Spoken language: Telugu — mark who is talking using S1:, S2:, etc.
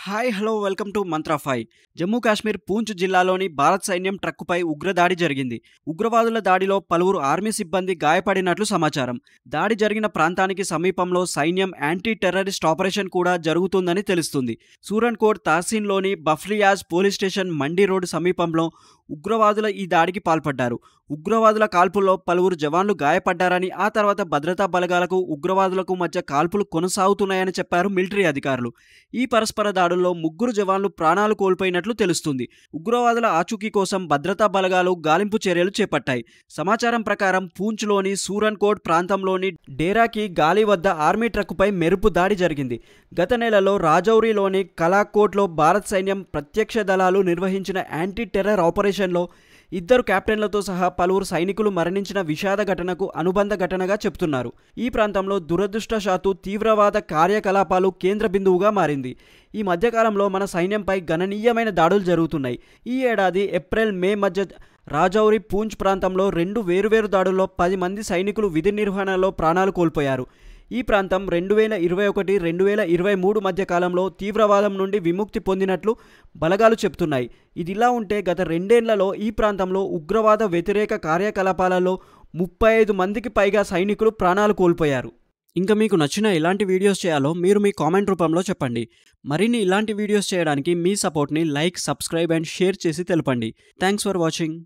S1: Hi hello welcome to mantra 5. Jammu Kashmir Poonch జిల్లాలోని భారత్ సైన్యం ట్రక్కుపై ఉగ్రదాడి జరిగింది. ఉగ్రవాదుల దాడిలో పలువురు ఆర్మీ సిబ్బంది గాయపడినట్లు సమాచారం. దాడి జరిగిన ప్రాంతానికి సమీపంలో సైన్యం యాంటీ టెర్రరిస్ట్ ఆపరేషన్ కూడా జరుగుతుందని తెలుస్తుంది. సూరన్కోట్ తహసీల్లోని బఫ్రియాజ్ పోలీస్ స్టేషన్ మండి రోడ్డు సమీపంలో ఉగ్రవాదుల ఈ దాడికి పాల్పడ్డారు. ఉగ్రవాదుల కాల్పుల్లో పలువురు జవాన్లు గాయపడ్డారని, ఆ తర్వాత భద్రతా బలగాలకు ఉగ్రవాదులకు మధ్య కాల్పులు కొనసాగుతున్నాయని చెప్పారు మిలిటరీ అధికారులు. ఈ పరస్పర దాడుల్లో 3 జవాన్లు ప్రాణాలు కోల్పోయినట్లు తెలుస్తుంది. ఉగ్రవాదుల ఆచూకీ కోసం భద్రతా బలగాలు గాలింపు చర్యలు చేపట్టాయి. సమాచారం ప్రకారం పూంచ్లోని సూరన్కోట్ ప్రాంతంలోని డేరాకి గాలి వద్ద ఆర్మీ ట్రక్కుపై మెరుపు దాడి జరిగింది. గత నెలలో రాజౌరిలోని కలాకోట్లో భారత్ సైన్యం ప్రత్యక్ష దళాలు నిర్వహించిన యాంటీ టెర్రర్ ఆపరేషన్లో 2 కెప్టెన్లతో సహా పలువురు సైనికులు మరణించిన విషాద ఘటనకు అనుబంధ ఘటనగా చెబుతున్నారు. ఈ ప్రాంతంలో దురదృష్టవశాత్తు తీవ్రవాద కార్యకలాపాలు కేంద్ర బిందువుగా మారింది. ఈ మధ్యకాలంలో మన సైన్యంపై గణనీయమైన దాడులు జరుగుతున్నాయి. ఈ ఏడాది ఏప్రిల్ మే మధ్య రాజౌరి పూంచ్ ప్రాంతంలో 2 వేరువేరు దాడుల్లో 10 మంది సైనికులు విధి నిర్వహణలో ప్రాణాలు కోల్పోయారు. ఈ ప్రాంతం 2021-2023 మధ్య కాలంలో తీవ్రవాదం నుండి విముక్తి పొందినట్లు బలగాలు చెబుతున్నాయి. ఇదిలా ఉంటే గత 2 ఏళ్లలో ఈ ప్రాంతంలో ఉగ్రవాద వ్యతిరేక కార్యకలాపాలలో 35 మందికి పైగా సైనికులు ప్రాణాలు కోల్పోయారు. ఇంకా మీకు నచ్చిన ఎలాంటి వీడియోస్ చేయాలో మీరు మీ కామెంట్ రూపంలో చెప్పండి. మరిన్ని ఇలాంటి వీడియోస్ చేయడానికి మీ సపోర్ట్ని లైక్, సబ్స్క్రైబ్ అండ్ షేర్ చేసి తెలపండి. Thanks for watching.